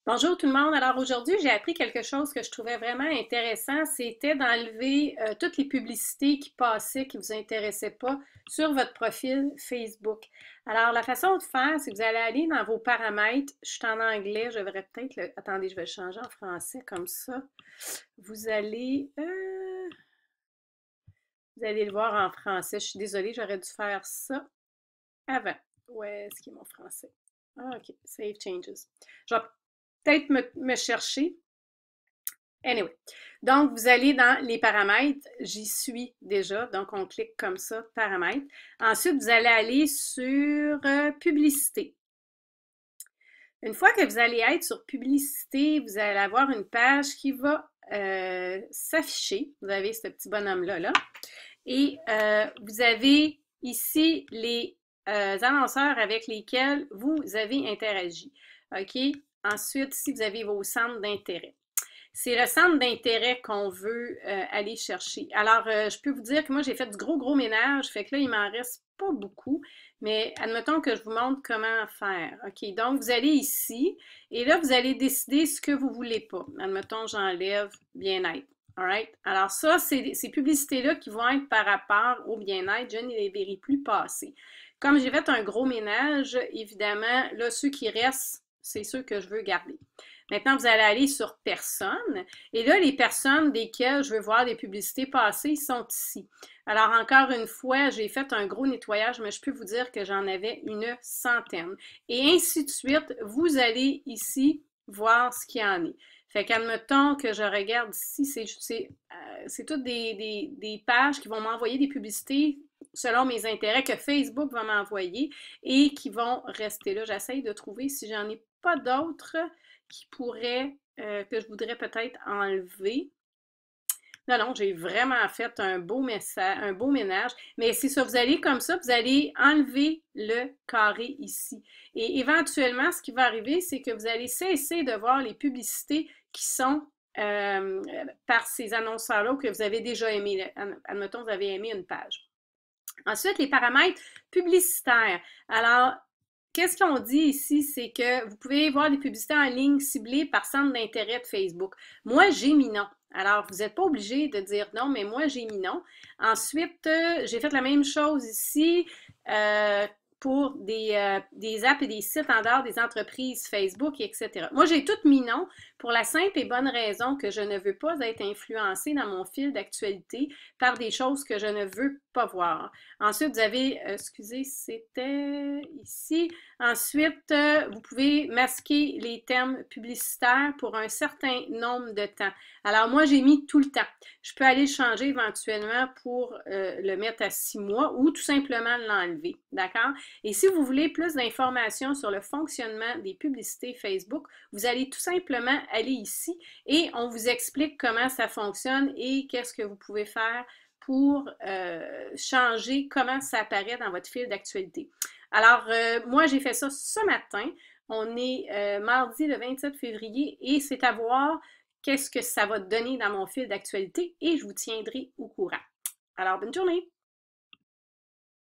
Bonjour tout le monde. Alors aujourd'hui, j'ai appris quelque chose que je trouvais vraiment intéressant. C'était d'enlever toutes les publicités qui passaient, qui ne vous intéressaient pas sur votre profil Facebook. Alors la façon de faire, c'est que vous allez aller dans vos paramètres. Je suis en anglais, je devrais peut-être le... Attendez, je vais le changer en français comme ça. Vous allez, euh, vous allez le voir en français. Je suis désolée, j'aurais dû faire ça avant. Où est-ce qu'il est mon français? Ah, OK. Save changes. Je vais peut-être me chercher. Anyway, donc vous allez dans les paramètres, j'y suis déjà, donc on clique comme ça, paramètres. Ensuite, vous allez aller sur publicité. Une fois que vous allez être sur publicité, vous allez avoir une page qui va s'afficher. Vous avez ce petit bonhomme-là, là. Et vous avez ici les annonceurs avec lesquels vous avez interagi. OK? Ensuite, ici, vous avez vos centres d'intérêt. C'est le centre d'intérêt qu'on veut aller chercher. Alors, je peux vous dire que moi, j'ai fait du gros ménage, fait que là, il m'en reste pas beaucoup, mais admettons que je vous montre comment faire. OK, donc vous allez ici, et là, vous allez décider ce que vous voulez pas. Admettons, j'enlève bien-être. Alright? Alors ça, c'est ces publicités-là qui vont être par rapport au bien-être, je ne les verrai plus passer. Comme j'ai fait un gros ménage, évidemment, là, ceux qui restent, c'est ceux que je veux garder. Maintenant, vous allez aller sur Personnes. Et là, les personnes desquelles je veux voir des publicités passer sont ici. Alors, encore une fois, j'ai fait un gros nettoyage, mais je peux vous dire que j'en avais une centaine. Et ainsi de suite, vous allez ici voir ce qu'il y en est. Fait qu'admettons que je regarde ici, c'est toutes des pages qui vont m'envoyer des publicités selon mes intérêts que Facebook va m'envoyer et qui vont rester là. J'essaye de trouver si j'en ai pas d'autres qui pourrait, que je voudrais peut-être enlever. Non, non, j'ai vraiment fait un beau message, un beau ménage. Mais c'est ça, vous allez comme ça, vous allez enlever le carré ici. Et éventuellement, ce qui va arriver, c'est que vous allez cesser de voir les publicités qui sont par ces annonceurs-là que vous avez déjà aimé. Admettons, vous avez aimé une page. Ensuite, les paramètres publicitaires. Alors, qu'est-ce qu'on dit ici? C'est que vous pouvez voir des publicités en ligne ciblées par centre d'intérêt de Facebook. Moi, j'ai mis non. Alors, vous n'êtes pas obligé de dire non, mais moi, j'ai mis non. Ensuite, j'ai fait la même chose ici pour des apps et des sites en dehors des entreprises Facebook, etc. Moi, j'ai tout mis non pour la simple et bonne raison que je ne veux pas être influencée dans mon fil d'actualité par des choses que je ne veux pas voir. Ensuite, vous avez, excusez, c'était ici. Ensuite, vous pouvez masquer les termes publicitaires pour un certain nombre de temps. Alors, moi, j'ai mis tout le temps. Je peux aller le changer éventuellement pour le mettre à 6 mois ou tout simplement l'enlever. D'accord? Et si vous voulez plus d'informations sur le fonctionnement des publicités Facebook, vous allez tout simplement aller ici et on vous explique comment ça fonctionne et qu'est-ce que vous pouvez faire pour changer comment ça apparaît dans votre fil d'actualité. Alors, moi, j'ai fait ça ce matin. On est mardi le 27 février et c'est à voir qu'est-ce que ça va donner dans mon fil d'actualité et je vous tiendrai au courant. Alors, bonne journée!